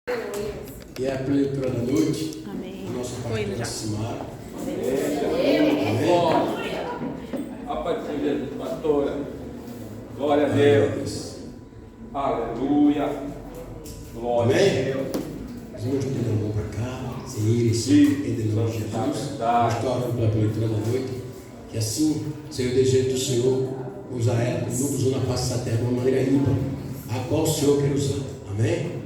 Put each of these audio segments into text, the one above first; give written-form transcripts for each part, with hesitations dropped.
E é a leitura da noite. Amém. Nossa pastora Simara. Amém. A paz de Jesus, pastora. Glória a Deus. Aleluia. Glória a Deus. Os irmãos podem dar para cá, sem ir, em nome de Jesus. Nós estou orando pela leitura da noite. Que assim, Senhor, o desejo do Senhor, usar ela, como nunca usou na face da terra de uma maneira ímpar, a qual o Senhor quer usar. Amém?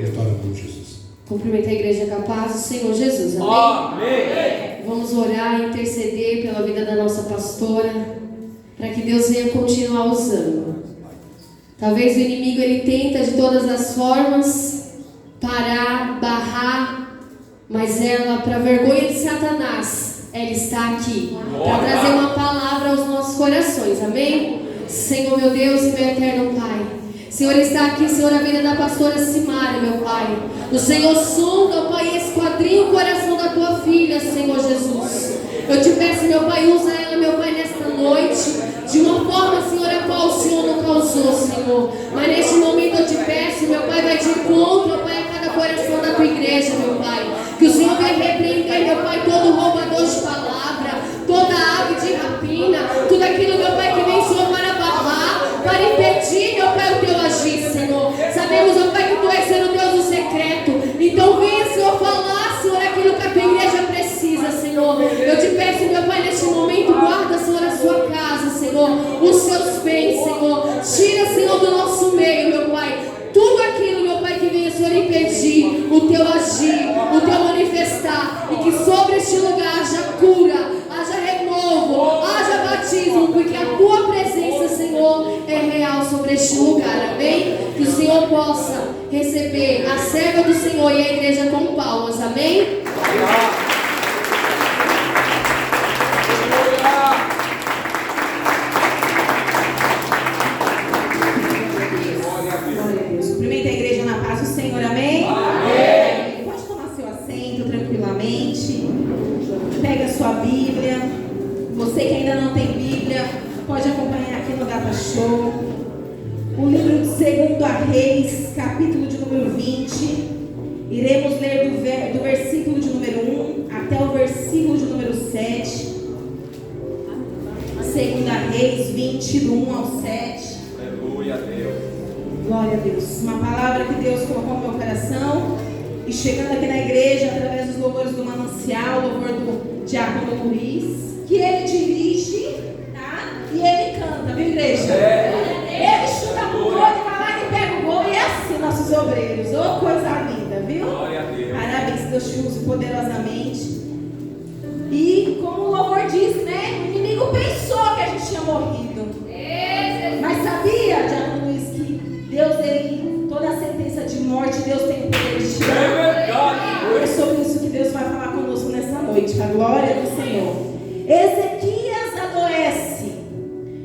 Nós estamos orando em Jesus. Cumprimenta a igreja com a paz do Senhor Jesus. Amém? Amém. Vamos orar e interceder pela vida da nossa pastora, para que Deus venha continuar usando. Talvez o inimigo ele tenta de todas as formas parar, barrar, mas ela, para vergonha de Satanás, ela está aqui para trazer uma palavra aos nossos corações. Amém? Senhor, meu Deus e meu eterno Pai, Senhor, está aqui, Senhor, a vida da pastora Simara, meu Pai. O Senhor sonda, ó Pai, esquadrinha o coração da tua filha, Senhor Jesus. Eu te peço, meu Pai, usa ela, meu Pai, nesta noite, de uma forma, Senhor, a qual o Senhor não causou, Senhor. Mas neste momento eu te peço, meu Pai, vai de encontro, ó Pai, a cada coração da tua igreja, meu Pai. Que o Senhor venha repreender, meu Pai, todo roubador de palavra, toda ave de rapina, tudo aquilo, meu Pai, que vem, Senhor, para barrar, para impedir, meu Pai, o teu agir, Senhor. Sabemos, ó Pai, que tu és, Senhor, o Deus do secreto. Então venha, Senhor, falar, Senhor, aquilo que a tua igreja precisa, Senhor. Eu te peço, meu Pai, neste momento, guarda, Senhor, a sua casa, Senhor, os seus bens, Senhor. Tira, Senhor, do nosso meio, meu Pai, tudo aquilo, meu Pai, que venha, Senhor, impedir o teu agir, o teu manifestar. E que sobre este lugar haja cura, haja renovo, haja batismo, porque a tua presença, Senhor, é real sobre este lugar. Amém? Que o Senhor possa receber a serva do Senhor e a igreja com palmas. Amém? Glória a Deus. Cumprimenta a igreja na paz do Senhor. Amém? Amém. Pode tomar seu assento tranquilamente. Pega a sua Bíblia. Você que ainda não tem Bíblia, pode acompanhar aqui no Data Show. O livro de 2 Reis, capítulo de número 20. Iremos ler do versículo de número 1 até o versículo de número 7. 2 Reis 20, do 1 ao 7. Aleluia a Deus. Glória a Deus. Uma palavra que Deus colocou no meu coração. E chegando aqui na igreja, através dos louvores do Manancial, louvor do Diácono Luiz, que ele dirige, tá? E ele canta, viu, igreja? Ele chuta pro gol, ele vai lá e pega o gol. E é assim nossos obreiros. Ô, coisa linda, viu? Glória a Deus. Parabéns, Deus te use poderosamente. E como o louvor diz, né? O inimigo pensou que a gente tinha morrido. Mas sabia, Diácono Luiz, que Deus, ele, toda a sentença de morte, Deus tem o poder de tirar. É verdade. É sobre isso que Deus vai falar conosco nessa noite, para a glória do Senhor. Ezequias adoece.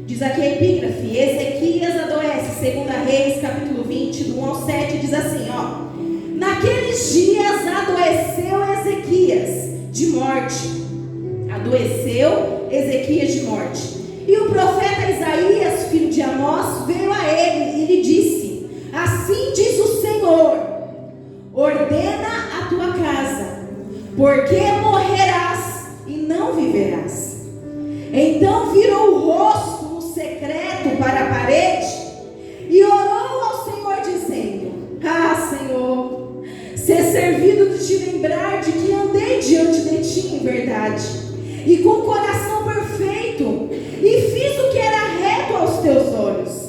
Diz aqui a epígrafe: Ezequias adoece. 2 Reis, capítulo 20, do 1 ao 7, diz assim, ó. Naqueles dias adoeceu Ezequias de morte. Adoeceu Ezequias de morte. E o profeta Isaías, filho de Amós, veio a ele e lhe disse: assim diz o Senhor, ordena a tua casa, porque morrerás e não viverás. Então virou o rosto no secreto para a parede e orou ao Senhor dizendo: ah, Senhor, ser servido de te lembrar de que andei diante de ti em verdade e com coração perfeito, e fiz o que era reto aos teus olhos.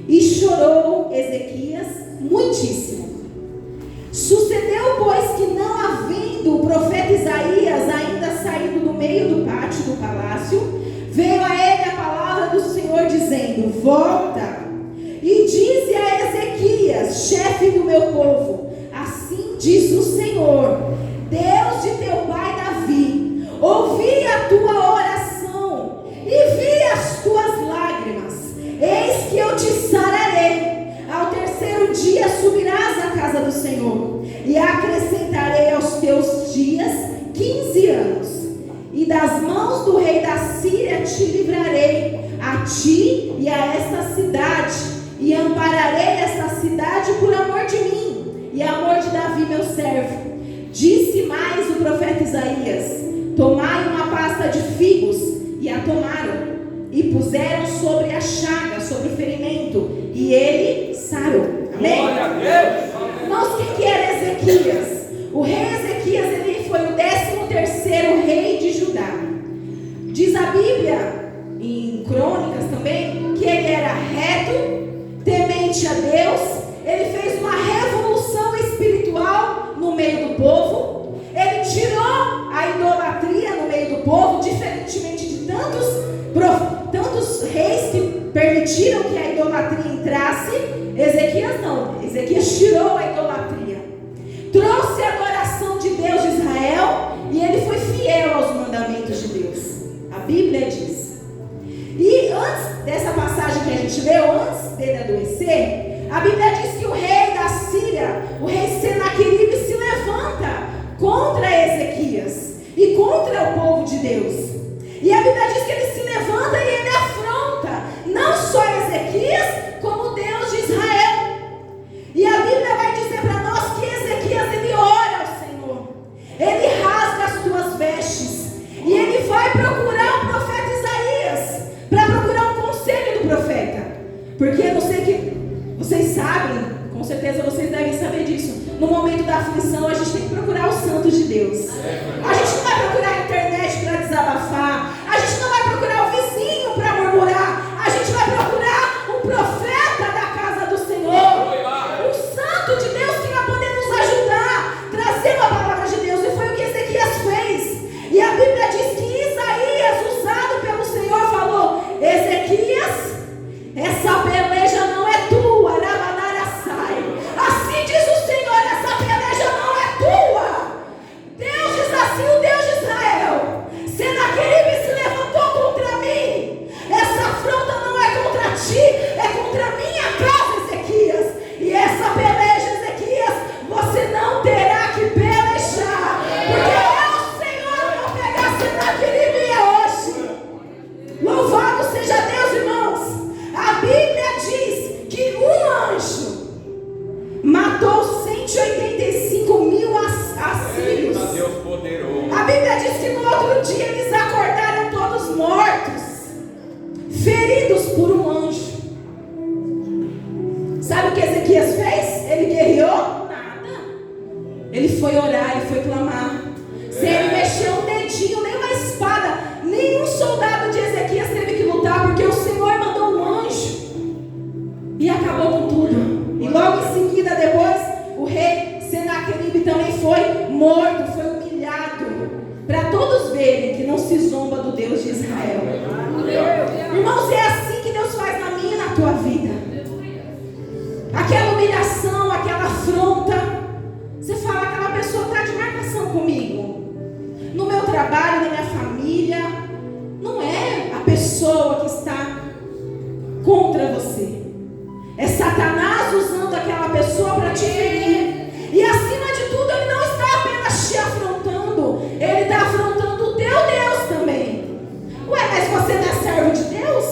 E chorou Ezequias muitíssimo. Sucedeu, pois, que não havendo o profeta Isaías ainda saído do meio do pátio do palácio, veio a ele a palavra do Senhor dizendo: volta e dize a Ezequias, chefe do meu povo, assim diz o Senhor, Deus de teu pai Davi, ouvi a tua oração e vi as tuas lágrimas. Eis que eu te sararei. Ao terceiro dia subirás à casa do Senhor, e acrescentarei aos teus dias 15 anos. E das mãos do rei da Síria te livrarei, a ti e a esta cidade, e ampararei esta cidade por amor de mim, e amor de Davi, meu servo. Disse mais o profeta Isaías: tomai uma pasta de figos, e a tomaram, e puseram sobre a chaga, sobre o ferimento, e ele sarou. Amém? Glória a Deus. Irmãos, quem que era Ezequias? O rei Ezequias, ele foi o 13º rei de Judá. Diz a Bíblia, em Crônicas também, que ele era reto, temente a Deus. Ele fez uma revolução espiritual no meio do povo. Ele tirou a idolatria no meio do povo, diferentemente de tantos reis que permitiram que a idolatria entrasse. Ezequias não. Ezequias tirou a idolatria, trouxe a adoração de Deus de Israel, e ele foi fiel aos mandamentos de Deus. A Bíblia diz. E antes dessa passagem que a gente leu, antes dele adoecer, a Bíblia diz que o rei da Síria, o rei Senaqueribe, se levanta contra Ezequias e contra o povo de Deus. E a Bíblia diz que ele se levanta e ele afronta não só Ezequias, como Deus de Israel. E a Bíblia vai dizer para nós que Ezequias, ele ora ao Senhor, ele rasga as suas vestes, e ele vai procurar o profeta Isaías, para procurar um conselho do profeta. Porque eu não sei que vocês sabem, com certeza vocês devem saber disso, no momento da aflição a gente tem que procurar os santos de Deus. A gente não vai procurar a internet para desabafar, a gente não vai procurar o vizinho para murmurar, a gente vai procurar o profeta da casa do Senhor, o santo de Deus que vai poder nos ajudar, trazendo a palavra de Deus. E foi o que Ezequias fez. E a Bíblia diz que Isaías, usado pelo Senhor, falou: Ezequias, essa peleja não é tua, assim diz o Senhor, essa peleja não é tua. Deus diz assim, o Deus de Israel: Senaqueribe se levantou contra mim, essa afronta não é contra ti, é contra a minha casa, Ezequias. E essa peleja, Ezequias, você não terá que pelejar, porque eu, Senhor, vou pegar Senaqueribe hoje. Louvado seja Deus, irmãos. A Bíblia diz que um anjo matou 185 mil assírios. Deus poderoso. A Bíblia diz que no outro dia eles acordaram todos mortos, feridos por um anjo. Sabe o que Ezequias fez? Ele guerreou? Nada. Ele foi orar, ele foi clamar. Sem ele mexer um dedinho, nem uma espada, nenhum soldado de Ezequias teve que lutar, porque o Senhor mandou um anjo e acabou com tudo. E logo em seguida, depois, o rei Senaqueribe também foi morto, foi humilhado, para todos verem que não se zomba do Deus de Israel. Irmãos, é assim que Deus faz na minha e na tua vida. Aquela humilhação, aquela afronta, você fala: aquela pessoa está de marcação comigo. No meu trabalho, na minha família, não é a pessoa que está contra você. É Satanás usando aquela pessoa para te ferir. E acima de tudo, ele não está apenas te afrontando, ele está afrontando o teu Deus também. Ué, mas você não é servo de Deus?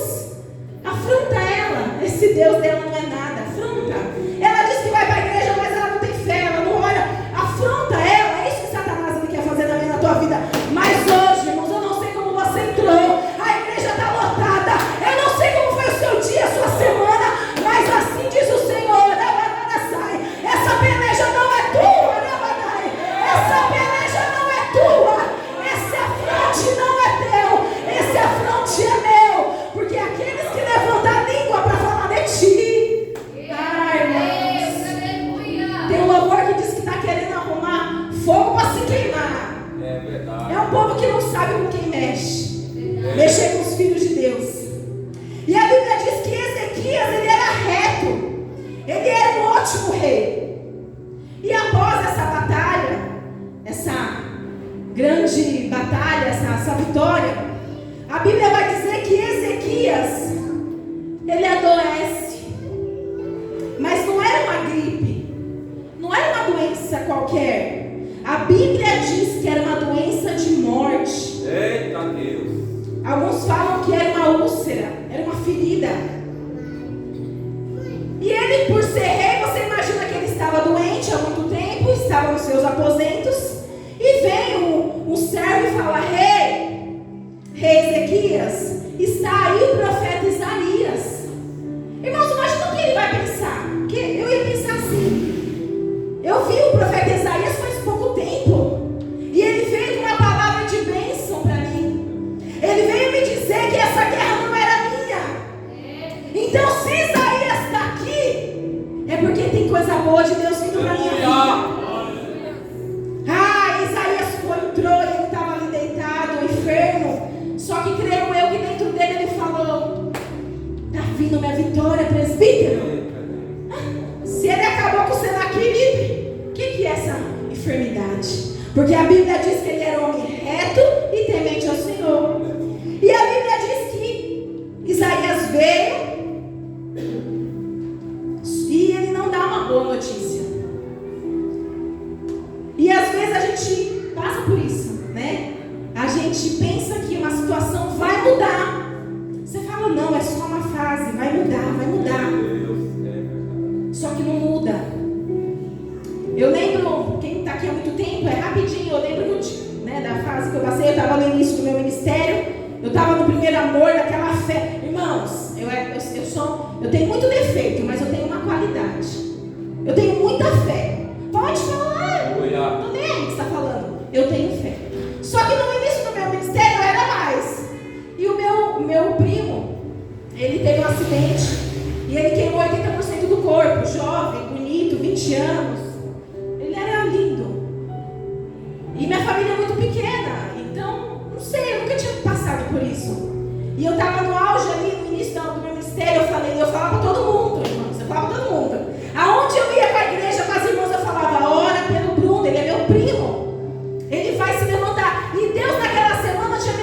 Afronta ela. Esse Deus dela não é nada. Afronta. Ela diz que vai para a igreja, mas ela não tem fé, ela não ora. Afronta ela. É isso que Satanás ele quer fazer na minha e na tua vida. Mas hoje, irmãos, eu não sei como você entrou. A igreja está lotada. Eu não sei como foi o seu dia, a sua semana. Mas assim diz o Senhor: essa peleja não é tua, essa peleja não é tua, esse afronte não é teu, esse afronte é meu, porque aqueles que levantam a língua para falar de ti. Ai, irmãos, tem um louvor que diz que está querendo arrumar fogo para se queimar. É verdade. É um povo que não sabe com quem mexe. Mexer com os filhos de Deus. E a Bíblia diz que Ezequias, ele era reto, ele era um ótimo rei. E após essa batalha, essa grande batalha, essa vitória, a Bíblia vai dizer que Ezequias, ele adoece. Mas não era uma gripe, não era uma doença qualquer. A Bíblia diz que era uma doença de morte. Eita Deus. Alguns falam que era uma úlcera, era uma ferida. E ele, por ser rei, você imagina que ele estava doente há muito estava nos seus aposentos, e veio um servo e fala: rei Ezequias, está aí o profeta Isaías. Irmãos, imagina o que ele vai pensar. Que eu ia pensar assim: eu vi o profeta Isaías faz pouco tempo, e ele veio com uma palavra de bênção para mim. Ele veio me dizer que essa guerra não era minha. Então, se Isaías está aqui, é porque tem coisa boa de Deus vindo para minha vida. Isaías entrou e ele estava ali deitado, enfermo. Só que creio eu que dentro dele ele falou: está vindo minha vitória, presbítero. Se ele acabou com o Senaqueribe, o que é essa enfermidade? Porque a Bíblia diz que ele era homem reto e temente ao Senhor. E a Bíblia diz que Isaías veio e ele não dá uma boa notícia. E às vezes a gente passa por isso, né? A gente pensa que uma situação vai mudar. Você fala: não, é só uma fase, vai mudar, vai mudar. Só que não muda. Eu lembro, quem está aqui há muito tempo, é rapidinho, eu lembro né, da fase que eu passei. Eu estava no início do meu ministério, eu estava no primeiro amor, daquela fé. Irmãos, eu tenho muito defeito, mas eu tenho uma qualidade. Eu tenho muita fé. Pode falar, não nem aí que está falando. Eu tenho fé. Só que no início do meu ministério eu era mais. E o meu primo, ele teve um acidente e ele queimou 80% do corpo. Jovem, bonito, 20 anos. Ele era lindo. E minha família é muito pequena. Então, não sei, eu nunca tinha passado por isso. E eu estava no auge ali, no início do meu ministério. Eu falava para todo mundo, irmãos. Eu falava para todo mundo. Aonde eu ia para a igreja com as irmãs, eu falava: ora pelo Bruno, ele é meu primo. Ele vai se levantar. E Deus naquela semana tinha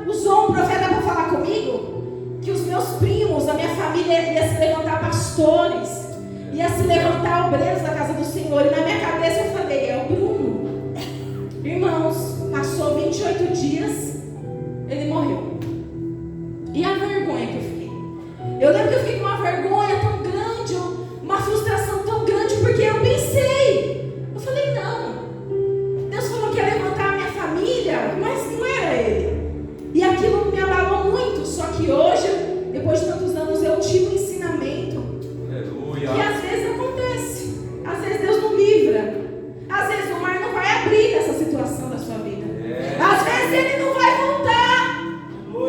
me usou um profeta para falar comigo que os meus primos, a minha família ia se levantar pastores, ia se levantar obreiros da casa do Senhor. E na minha cabeça eu falei: é o Bruno. Irmãos, passou 28 dias, ele morreu. E a vergonha que eu fiquei? Eu lembro que eu fiquei com uma vergonha tão grande, uma frustração tão grande, porque eu pensei, eu falei: não, Deus falou que ia levantar a minha família, mas não era ele. E aquilo me abalou muito. Só que hoje, depois de tantos anos, eu tive um ensinamento. Aleluia. Que às vezes acontece, às vezes Deus não livra, às vezes o mar não vai abrir nessa situação da sua vida, às vezes ele não vai voltar,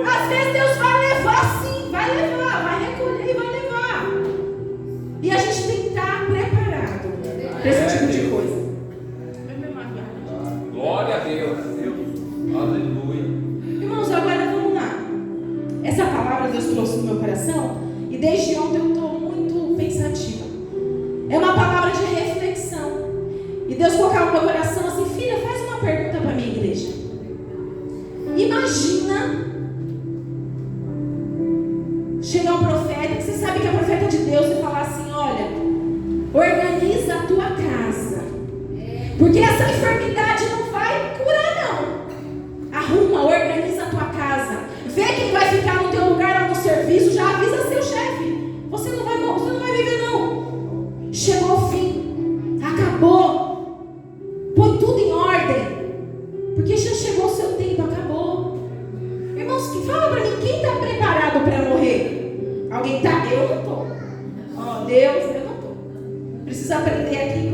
às vezes Deus vai levar sim, vai levar, vai recolher e vai levar. E a gente tem que estar preparado para esse tipo de coisa. Glória a Deus. Aleluia. Irmãos, agora vamos lá. Essa palavra Deus trouxe no meu coração e desde ontem eu estou muito pensativa. É uma palavra de reflexão. E Deus colocou no meu coração assim: filha, faz uma pergunta para a minha igreja. Imagina chegar um profeta, que você sabe que é profeta de Deus, e falar assim: olha, organiza a tua casa, porque essa enfermidade não vai curar não. Arruma, organiza a tua casa, vê quem vai ficar no teu lugar lá no serviço, já avisa seu chefe. Você não vai viver não. Chegou o fim, acabou, põe tudo em ordem, porque já chegou o seu tempo, acabou. Irmãos, fala para mim, quem está preparado para morrer? Alguém está? Eu não estou. Deus, eu não estou. Preciso aprender aqui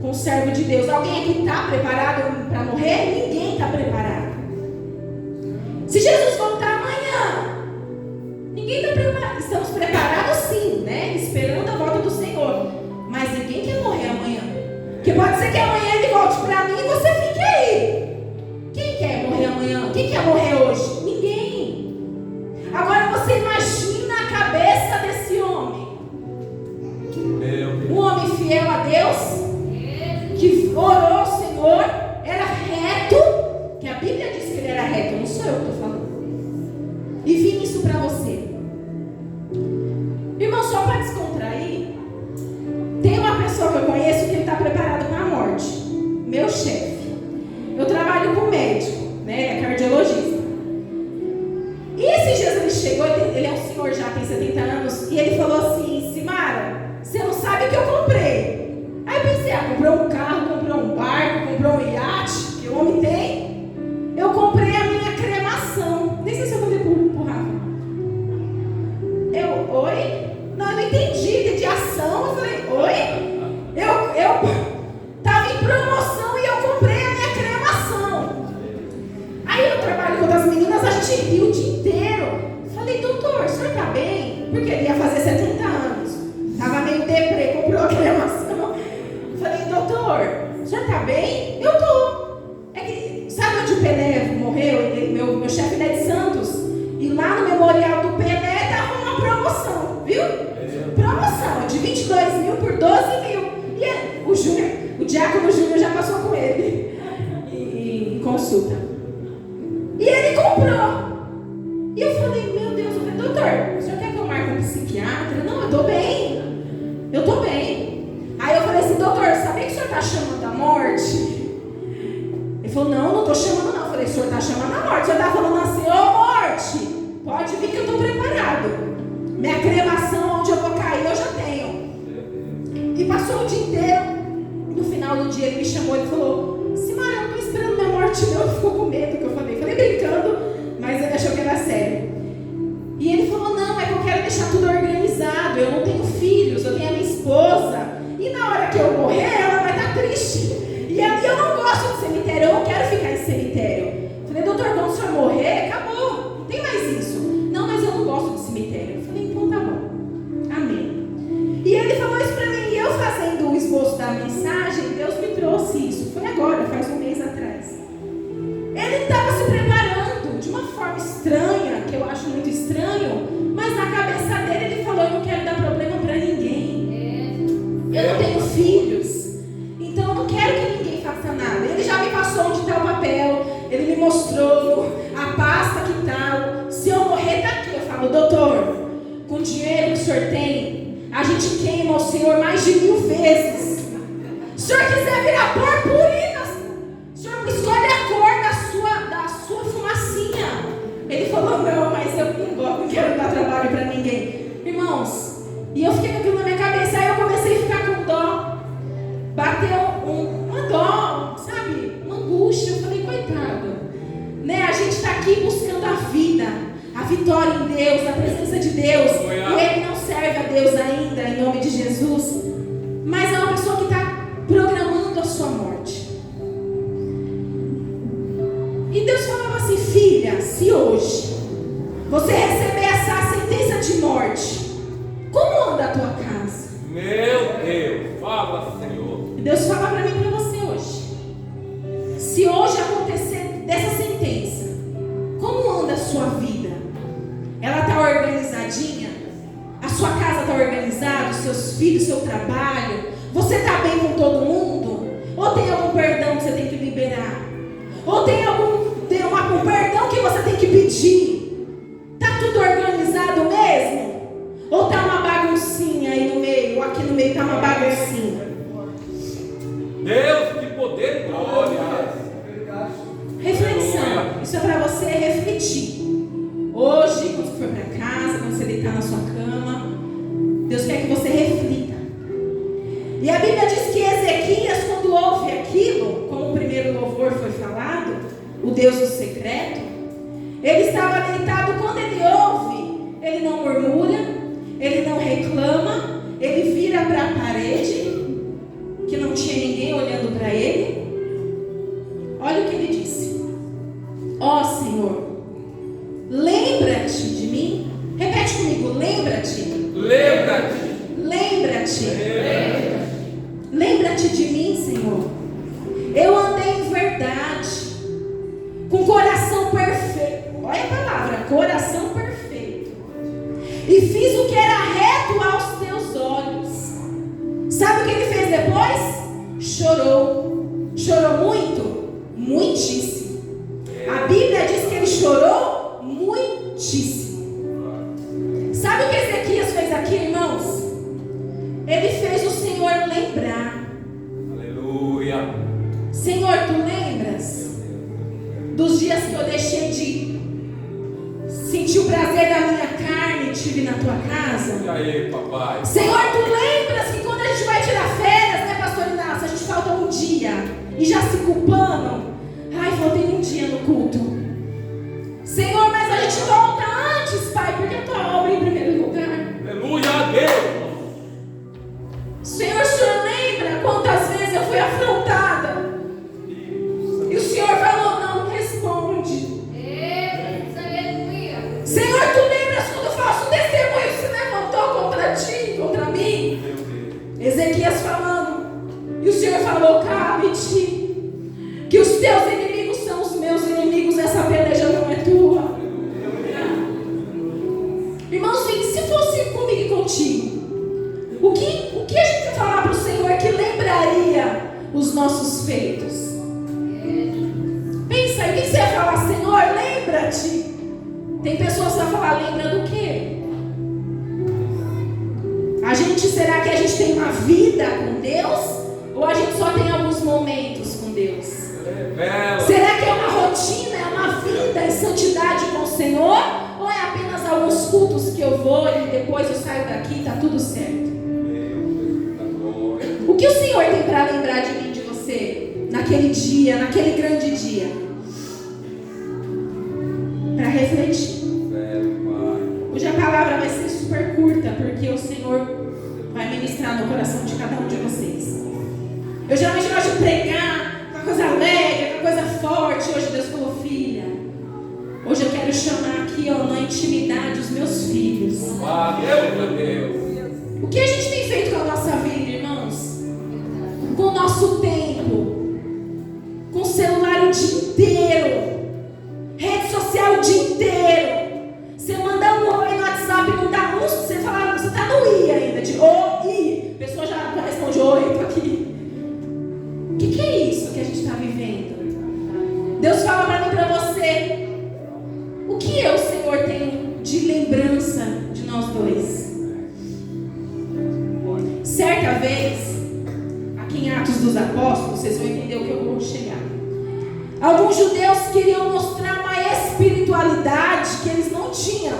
com o servo de Deus. Alguém aqui está preparado para morrer? Ninguém está preparado. Se Jesus voltar amanhã, ninguém está preparado. Estamos preparados sim, né? Esperando a volta do Senhor. Mas ninguém quer morrer amanhã. Porque pode ser que amanhã ele volte para mim e você fique aí. Quem quer morrer amanhã? Quem quer morrer hoje? Ninguém. Agora você imagina a cabeça desse homem. Um homem fiel a Deus, que orou ao Senhor, era reto, que a Bíblia diz que ele era reto, não sou eu que estou falando. E vim isso para você. Irmão, só para descontrair, tem uma pessoa que eu conheço que ele está preparado para a morte. Meu chefe. Eu trabalho com médico, né? Ele é cardiologista. E esses dias ele chegou, ele é um senhor já, tem 70 anos, e ele falou assim: Simara, você não sabe o que eu comprei. Aí eu pensei: comprou um carro, comprou chefe é de Santos, e lá no Memorial do Pelé dava uma promoção, viu? Promoção de 22 mil por 12 mil. E o Diácono Júnior já passou com ele em consulta. E ele comprou. E eu falei, meu Deus, eu falei, doutor, o senhor quer que eu marque um psiquiatra? Não, eu tô bem. Eu tô bem. Aí eu falei assim, doutor, sabia que o senhor tá chamando a morte? Ele falou, não tô chamando não. Eu falei, o senhor tá chamando a morte. O senhor tá falando assim, ô morte, pode vir que eu tô preparado. Minha cremação, onde eu vou cair, eu já tenho. E passou o dia inteiro. No final do dia ele me chamou e falou, Simara, eu não tô esperando minha morte não. Ele ficou com medo que eu falei brincando, mas ele achou que era sério. E ele falou, não, é que eu quero deixar tudo organizado. Eu não tenho filhos, eu tenho a minha esposa. E na hora que eu morrer, ela vai estar triste. E eu não gosto de cemitério, eu não quero ficar em cemitério. Eu falei, doutor, quando o senhor morrer, acabou. Não tem mais isso. Não, mas eu não gosto de cemitério. Eu falei, então tá bom. Amém. E ele falou isso pra mim. E eu fazendo o esboço da mensagem, Deus me trouxe isso. Foi agora, faz um mês atrás. Ele estava se preparando de uma forma estranha, que eu acho muito estranho, mas na cabeça dele ele falou, eu não quero dar problema para ninguém. Eu não tenho filhos, então eu não quero que ninguém faça nada. Ele já me passou onde está o papel, ele me mostrou a pasta que tal. Se eu morrer daqui, eu falo, doutor, com o dinheiro que o senhor tem, a gente queima o senhor mais de 1000 vezes. Se o senhor quiser virar purpurina, o senhor escolhe a cor da sua fumacinha. Ele falou, não, mas eu não quero dar trabalho para ninguém. Irmãos, e eu fiquei com aquilo na minha cabeça. Aí eu comecei a ficar com dó. Bateu uma dó, sabe? Uma angústia. Eu falei, coitado, né? A gente está aqui buscando a vida, a vitória em Deus, a presença de Deus. E ele não serve a Deus ainda, em nome de Jesus. Mas é uma pessoa que está programando a sua morte. E Deus falava assim, filha, se hoje você receber essa sentença de morte, como anda a tua casa? Meu Deus, fala, Senhor. E Deus fala para mim e para você hoje. Se hoje acontecer dessa sentença, como anda a sua vida? Ela está organizadinha? A sua casa está organizada? Os seus filhos, seu trabalho? Você está bem com todo mundo? Ou tem algum perdão que você tem que liberar? Ou tem algum perdão que você tem que pedir? Está tudo organizado mesmo? Ou está uma baguncinha aí no meio? Ou aqui no meio está uma baguncinha? Deus, que poder e glória. Reflexão. Isso é para você refletir. Hoje, quando você for para casa, quando você deitar na sua cama, Deus quer que você reflita. E a Bíblia diz que Ezequias, quando ouve aquilo, como o primeiro louvor foi falado, o Deus do secreto, ele estava deitado. Quando ele ouve, ele não murmura, ele não reclama, ele vira para a parede, que não tinha ninguém olhando para ele. Olha o que ele disse: ó Senhor, lembra-te de mim. Repete comigo, lembra-te. Lembra-te. Lembra-te. Lembra-te de mim, Senhor. Eu andei em verdade, com coração perfeito. Olha a palavra, coração perfeito. E fiz o que era reto aos teus olhos. Sabe o que ele fez depois? Chorou. Chorou muito? Muitíssimo. A Bíblia diz que ele chorou muitíssimo. Sabe o que Ezequias fez aqui, irmãos? Ele fez o Senhor lembrar. Aleluia. Senhor, tu lembras dos dias que eu deixei de sentir o prazer da minha carne e estive na tua casa? E aí, papai? Senhor, tu lembras que quando a gente vai tirar férias, né, pastor Inácio, a gente falta um dia e já se culpando? Ai, faltei um dia no culto. Senhor, mas a gente volta antes, Pai, porque a tua obra é em primeiro lugar. Aleluia a Deus. Senhor, o Senhor lembra quantas vezes eu fui afrontada? E o Senhor falou, não responde. Senhor, tu lembras quando o falso testemunho se levantou contra ti, contra mim? Ezequias falando. E o Senhor falou, cabe-te, que os teus inimigos são os meus inimigos. nossos feitos. Pensa aí, o que você vai falar? Senhor, lembra-te. Tem pessoas que vão falar, lembra do quê? Será que a gente tem uma vida com Deus? Ou a gente só tem alguns momentos com Deus? Será que é uma rotina, é uma vida em santidade com o Senhor? Ou é apenas alguns cultos que eu vou e depois eu saio daqui e está tudo certo? O que o Senhor tem para lembrar de mim e de você naquele dia, naquele grande dia? Para refletir. Hoje a palavra vai ser super curta, porque o Senhor vai ministrar no coração de cada um de vocês. Eu geralmente gosto de pregar uma coisa alegre, uma coisa forte. Hoje Deus falou, filha, hoje eu quero chamar aqui, ó, na intimidade os meus filhos. Meu Deus. O que a gente tem feito com a nossa vida, irmãos? Com o nosso tempo, com o celular o dia inteiro, rede social o dia inteiro. Você manda um oi no WhatsApp, não dá um, você fala, você tá no I ainda, de oi, a pessoa já responde, oi, tô aqui. O que é isso que a gente está vivendo? Deus fala para mim, para você, o que eu, Senhor, tenho de lembrança de nós dois? Certa vez, aqui em Atos dos Apóstolos, vocês vão entender o que eu vou chegar. Alguns judeus queriam mostrar uma espiritualidade que eles não tinham.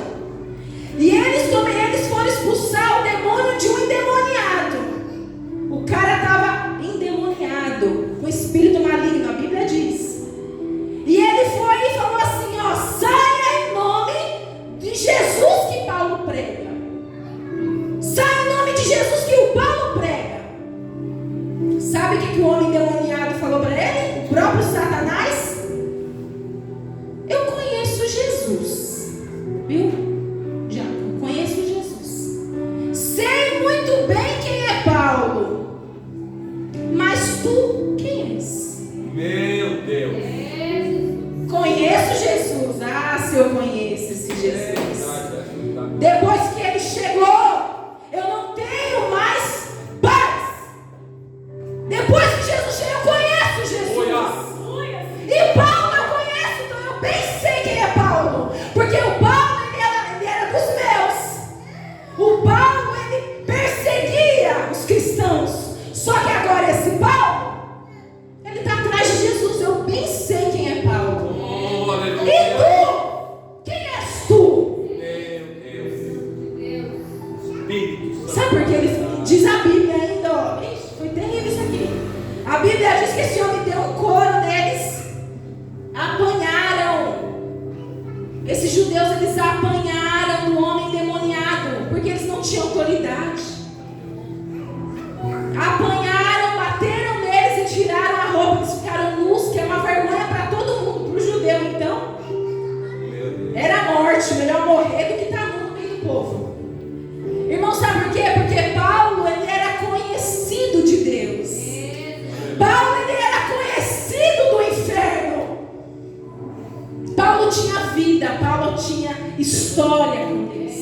E eles foram expulsar o demônio de um endemoniado. O cara estava endemoniado, com espírito maligno, a Bíblia diz. E ele foi e falou assim, ó, saia em nome de Jesus que Paulo prega. Saia em nome de Jesus que o Paulo prega. Sabe o que o homem endemoniado falou para ele? O próprio Satanás? Eu conheço Jesus. Viu? Já conheço Jesus. Sei muito bem quem é Paulo. Mas tu, quem és? Meu Deus. Conheço Jesus. Ah, se eu conheço esse Jesus. Depois que ele chegou, eu não tenho mais paz. Depois que Jesus chegou, eu conheço Jesus. E Paulo eu conheço, então eu bem sei quem é Paulo. Porque o Paulo, ele era dos meus. O Paulo, ele perseguia os cristãos. Só que agora esse Paulo, ele está atrás de Jesus. Eu bem sei quem é Paulo. E tu? Quem és tu? Sabe por que ele diz a Bíblia ainda? Ó, foi terrível isso aqui. A Bíblia diz que esse homem deu um coro neles. Apanharam. Esses judeus, eles apanharam do homem endemoniado, porque eles não tinham autoridade. Apanharam, bateram neles e tiraram a roupa. Eles ficaram nus, que é uma vergonha para todo mundo, para o judeu. Então, era morte. Melhor morrer do que estar nu no meio do povo. Irmão, sabe por quê? Porque Paulo, ele era conhecido de Deus. Paulo, ele era conhecido do inferno. Paulo tinha vida, Paulo tinha história com Deus.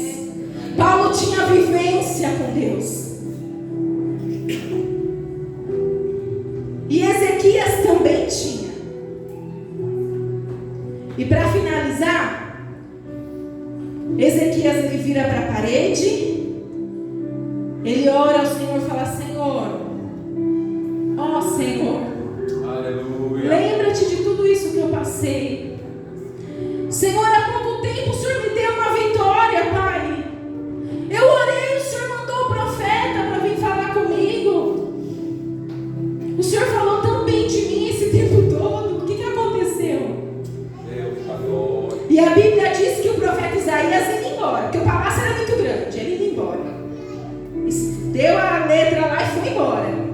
Paulo tinha vivência com Deus. E Ezequias também tinha. E para finalizar, Ezequias, ele vira para a parede. Ele ora ao Senhor e fala, Senhor, ó Senhor, Aleluia. lembra-te de tudo isso que eu passei. Senhor, há pouco tempo o Senhor me deu uma vitória, Pai. Eu orei, o Senhor mandou o profeta para vir falar comigo. O Senhor falou tão bem de mim esse tempo todo. O que aconteceu? Deus, glória. E a Bíblia diz que o profeta Isaías ia embora, porque o palácio era muito grande, ele ia embora. Deu a letra lá e foi embora.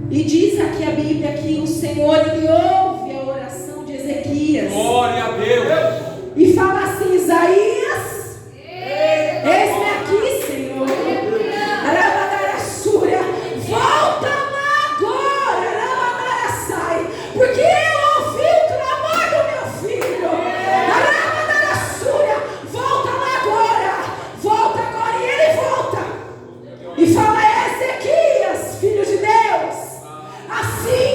E diz aqui a Bíblia que o Senhor, ele ouve a oração de Ezequias. Glória a Deus. E fala assim, Isaías, eis-me aqui, Senhor. Arabadarassúria, volta lá agora, Arabadarassai, porque eu ouvi o clamor do meu filho. Arabadarassúria, volta lá agora, e ele volta. E fala, Ezequias, filho de Deus, assim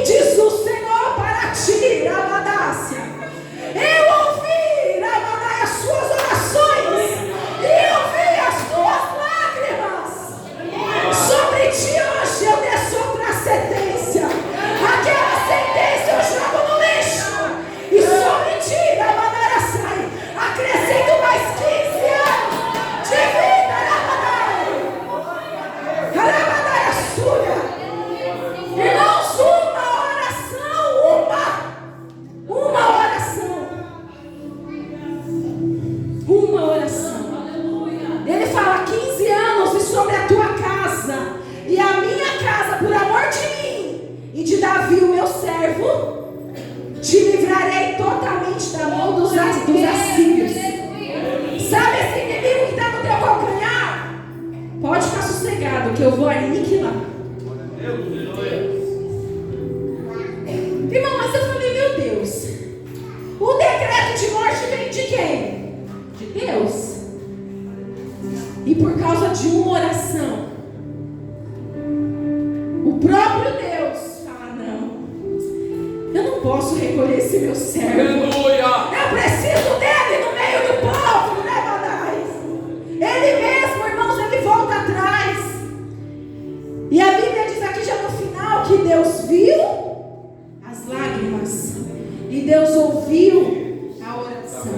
Davi, o meu servo, te livrarei totalmente da mão dos assírios. Sabe esse inimigo que está no teu calcanhar? Pode ficar sossegado que eu vou aniquilar. Irmão, mas eu falei, meu Deus, o decreto de morte vem de quem? De Deus. E por causa de uma oração, o próprio Deus fala, não, eu não posso recolher esse meu servo. Aleluia. Eu preciso dele no meio do povo, né, Banais? Ele mesmo, irmãos, ele volta atrás. E a Bíblia diz aqui já no final que Deus viu as lágrimas e Deus ouviu a oração.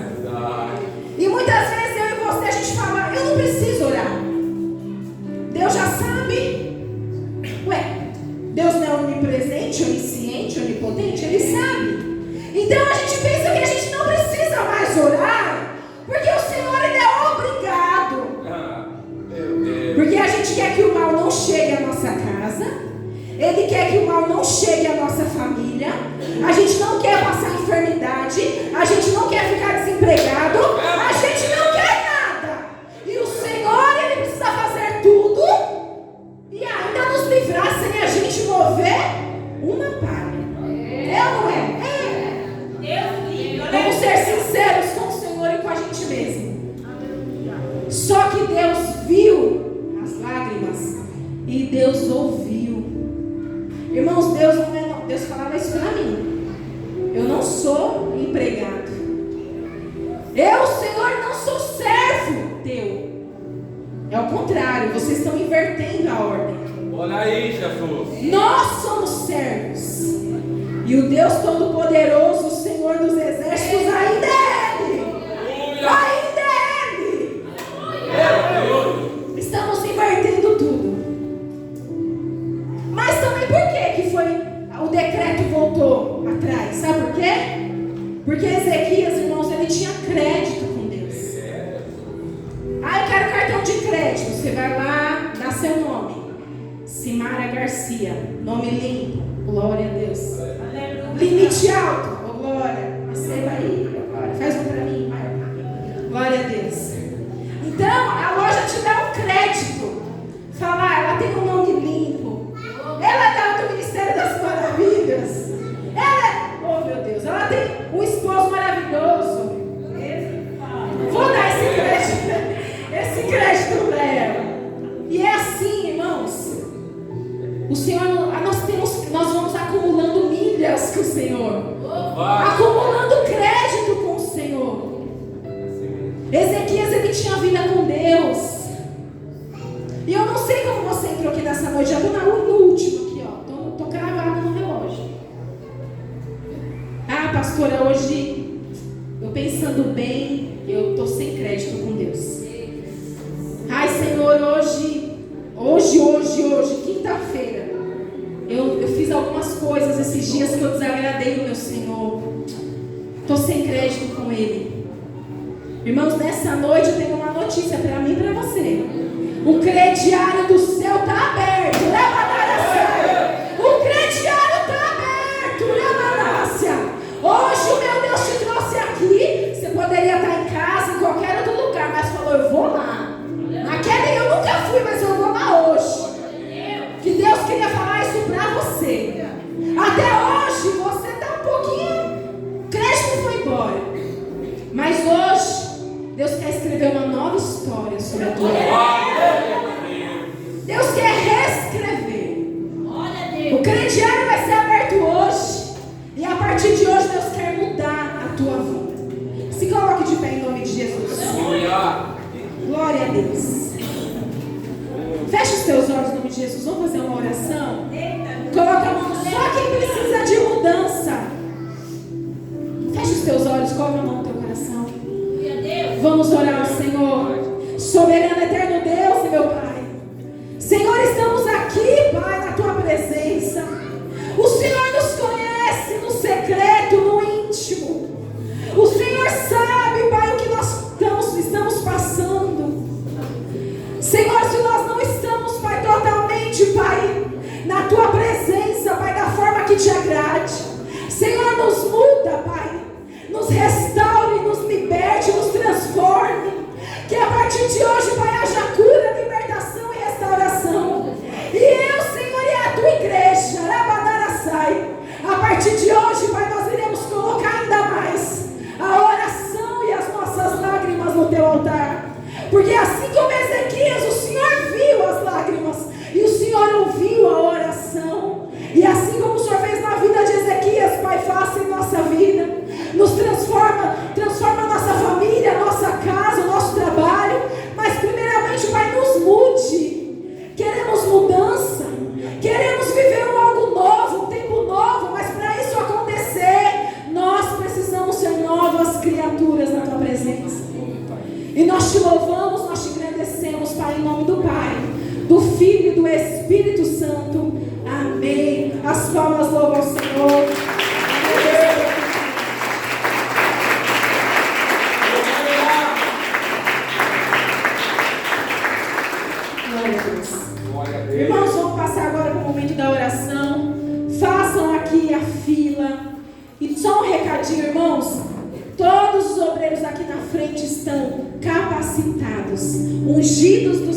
E muitas vezes eu e você a gente fala, eu não preciso orar. Deus já sabe. Ué, Deus não é onipresente, onisciente, onipotente? Ele sabe. Então a gente pensa que a gente não precisa mais orar, porque o Senhor ele é obrigado. Porque a gente quer que o mal não chegue à nossa casa. Ele quer que o mal não chegue à nossa família. A gente não quer passar enfermidade. A gente não quer ficar desempregado. A gente não quer nada. E o Senhor, ele precisa fazer tudo e ainda nos livrar sem a gente mover uma palha. É ou não é? É. Vamos ser sinceros com o Senhor e com a gente mesmo. Só que Deus viu as lágrimas e Deus ouviu. Irmãos, Deus não é. Deus falava isso para mim. Eu não sou empregado. Eu, Senhor, não sou servo teu. É o contrário, vocês estão invertendo a ordem. Olha aí, Jesus. Nós somos servos. E o Deus Todo-Poderoso, o Senhor dos Exércitos, ainda é Ele. Ainda é Ele. Estamos invertendo tudo. Mas também por que foi o decreto voltou atrás? Sabe por quê? Porque Ezequias, irmãos, ele tinha crédito com Deus. Ah, eu quero cartão de crédito. Você vai lá, dá seu nome. Simara Garcia, nome limpo. Glória a Deus. Limite alto. Oh, glória. Receba aí. Glória. Faz um para mim, Pai. Glória a Deus. Então, a loja te dá um crédito. Fala, ela tem um nome limpo. Ela é do Ministério das Maravilhas. Oh meu Deus, ela tem um esposo maravilhoso. Vou dar esse crédito para ela. E é assim, irmãos. O Senhor, nós vamos acumulando milhas com o Senhor, acumulando crédito com o Senhor. Ezequias, ele tinha vida com Deus. E eu não sei como você entrou aqui nessa noite. Já estou no último aqui, ó. Estou cravada no relógio. Ah, pastora, hoje, eu pensando bem, eu estou sem crédito com Deus. Ai, Senhor, hoje, quinta-feira, eu fiz algumas coisas esses dias que eu desagradei o meu Senhor. Estou sem crédito com Ele. Irmãos, nessa noite eu tenho uma notícia para mim e para você. O crediário do céu está aberto. O crediário está aberto. Hoje o meu Deus te trouxe aqui. Você poderia estar em casa, em qualquer outro lugar, mas falou, eu vou lá. Aquele eu nunca fui, mas eu vou lá hoje. Que Deus queria falar isso para você. Até hoje você está um pouquinho, o crédito foi embora. Mas hoje Deus quer escrever uma nova história sobre a tua vida. Deus quer te agrade. Senhor, nos muda, Pai. Nos restaure, nos liberte, nos transforme. Que a partir de hoje, Pai, haja cura, libertação e restauração. E eu, Senhor, e a tua igreja, Rabadaraçai, a partir de hoje, Pai, nós iremos colocar ainda mais a oração e as nossas lágrimas no teu altar. Porque assim como Ezequias, o Senhor viu as lágrimas e o Senhor ouviu a oração. E assim como o Senhor fez na vida de Ezequias, Pai, faça em nossa vida. Nos transforma a nossa família, a nossa casa, o nosso trabalho. Mas primeiramente, Pai, nos mude. Queremos mudança. Queremos viver algo novo, um tempo novo. Mas para isso acontecer, nós precisamos ser novas criaturas na tua presença. E nós te louvamos, nós te agradecemos, Pai, em nome do Pai, do Filho e do Espírito Santo. Amém. As palmas louvam ao Senhor. Glória a Deus. Irmãos, vamos passar agora para o momento da oração. Façam aqui a fila. E só um recadinho, irmãos. Todos os obreiros aqui na frente estão capacitados, ungidos do